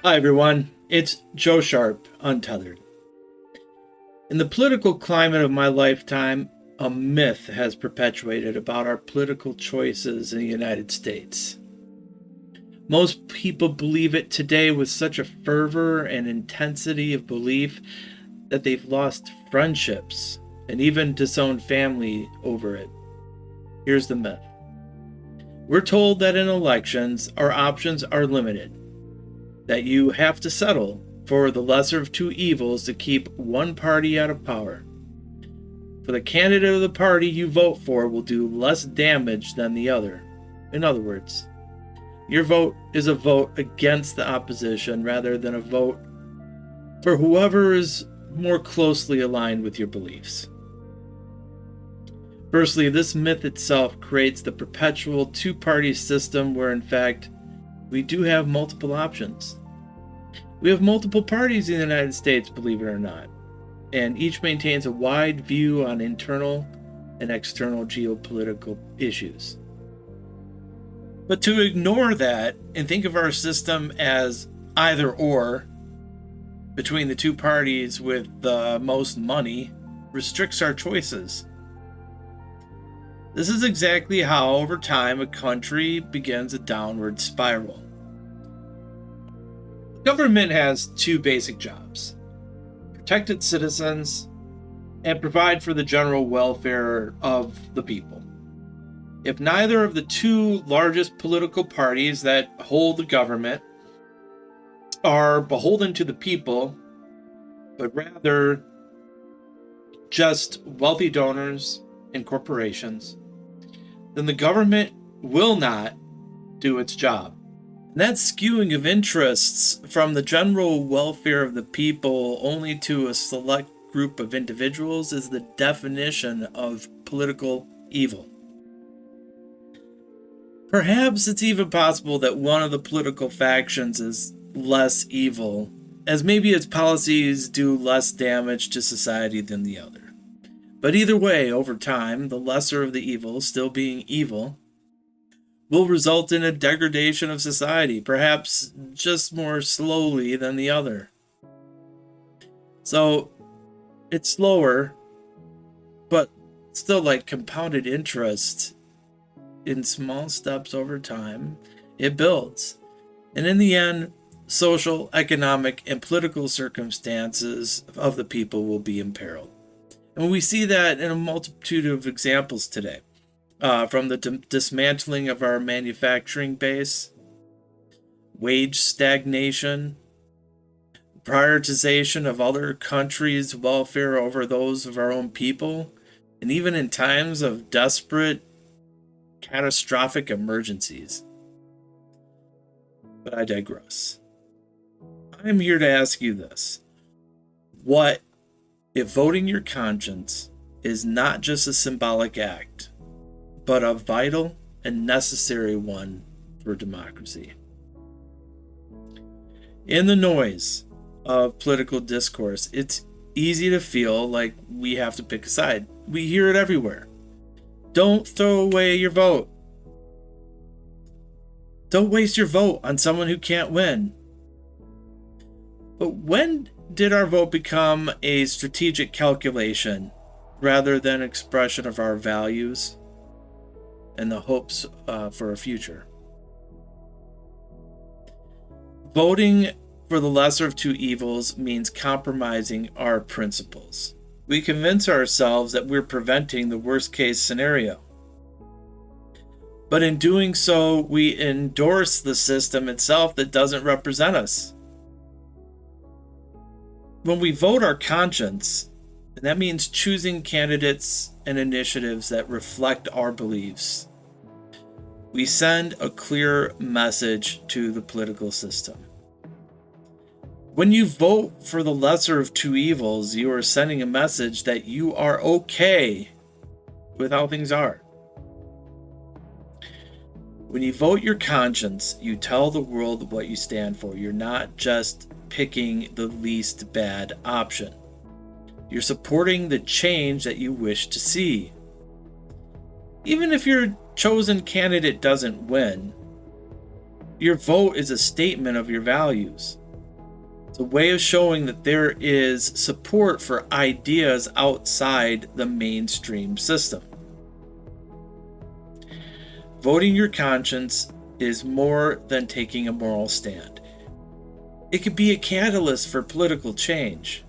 Hi, everyone. It's Joe Sharp, Untethered. In the political climate of my lifetime, a myth has perpetuated about our political choices in the United States. Most people believe it today with such a fervor and intensity of belief that they've lost friendships and even disowned family over it. Here's the myth. We're told that in elections, our options are limited, that you have to settle for the lesser of two evils to keep one party out of power. For the candidate of the party you vote for will do less damage than the other. In other words, your vote is a vote against the opposition rather than a vote for whoever is more closely aligned with your beliefs. Firstly, this myth itself creates the perpetual two-party system where, in fact, we do have multiple options. We have multiple parties in the United States, believe it or not, and each maintains a wide view on internal and external geopolitical issues. But to ignore that and think of our system as either or between the two parties with the most money restricts our choices. This is exactly how, over time, a country begins a downward spiral. Government has two basic jobs: protect its citizens and provide for the general welfare of the people. If neither of the two largest political parties that hold the government are beholden to the people, but rather just wealthy donors and corporations, then the government will not do its job. And that skewing of interests from the general welfare of the people only to a select group of individuals is the definition of political evil. Perhaps it's even possible that one of the political factions is less evil, as maybe its policies do less damage to society than the other. But either way, over time, the lesser of the evils, still being evil, will result in a degradation of society, perhaps just more slowly than the other. So it's slower, but still like compounded interest in small steps over time. It builds. And in the end, social, economic, and political circumstances of the people will be imperiled. And we see that in a multitude of examples today. From the dismantling of our manufacturing base, wage stagnation, prioritization of other countries' welfare over those of our own people, and even in times of desperate, catastrophic emergencies. But I digress. I'm here to ask you this. What if voting your conscience is not just a symbolic act, but a vital and necessary one for democracy? In the noise of political discourse, it's easy to feel like we have to pick a side. We hear it everywhere. Don't throw away your vote. Don't waste your vote on someone who can't win. But when did our vote become a strategic calculation rather than expression of our values and the hopes for a future? Voting for the lesser of two evils means compromising our principles. We convince ourselves that we're preventing the worst case scenario. But in doing so, we endorse the system itself that doesn't represent us. When we vote our conscience, and that means choosing candidates and initiatives that reflect our beliefs, we send a clear message to the political system. When you vote for the lesser of two evils, you are sending a message that you are okay with how things are. When you vote your conscience, you tell the world what you stand for. You're not just picking the least bad option. You're supporting the change that you wish to see. Even if your chosen candidate doesn't win, your vote is a statement of your values. It's a way of showing that there is support for ideas outside the mainstream system. Voting your conscience is more than taking a moral stand. It could be a catalyst for political change.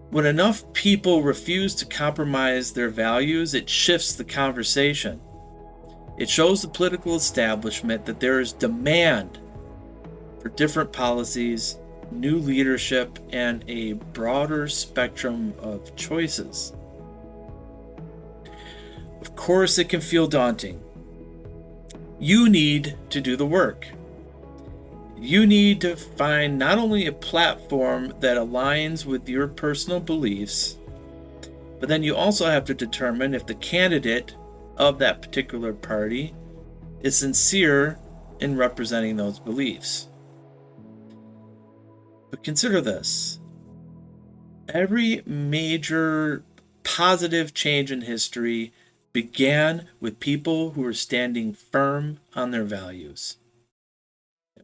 When enough people refuse to compromise their values, it shifts the conversation. It shows the political establishment that there is demand for different policies, new leadership, and a broader spectrum of choices. Of course, it can feel daunting. You need to do the work. You need to find not only a platform that aligns with your personal beliefs, but then you also have to determine if the candidate of that particular party is sincere in representing those beliefs. But consider this. Every major positive change in history began with people who were standing firm on their values.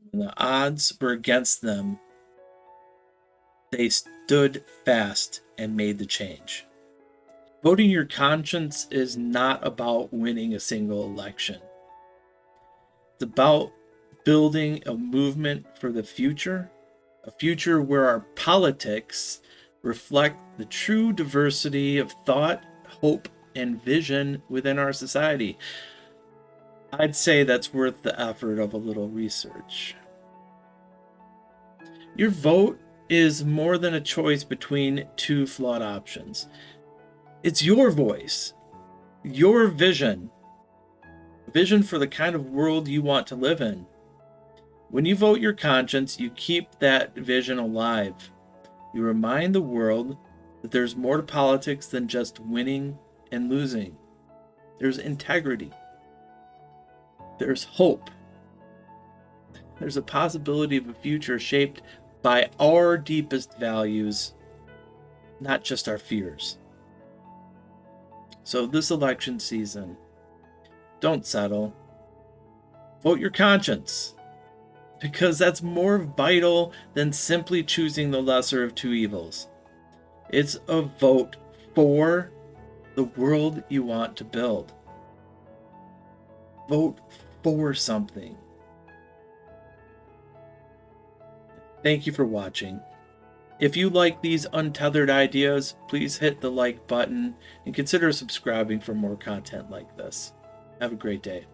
When the odds were against them, they stood fast and made the change. Voting your conscience is not about winning a single election. It's about building a movement for the future, a future where our politics reflect the true diversity of thought, hope, and vision within our society. I'd say that's worth the effort of a little research. Your vote is more than a choice between two flawed options. It's your voice, your vision for the kind of world you want to live in. When you vote your conscience, you keep that vision alive. You remind the world that there's more to politics than just winning and losing. There's integrity. There's hope. There's a possibility of a future shaped by our deepest values, not just our fears. So this election season, don't settle. Vote your conscience, because that's more vital than simply choosing the lesser of two evils. It's a vote for the world you want to build. Vote for something. Thank you for watching. If you like these untethered ideas, please hit the like button and consider subscribing for more content like this. Have a great day.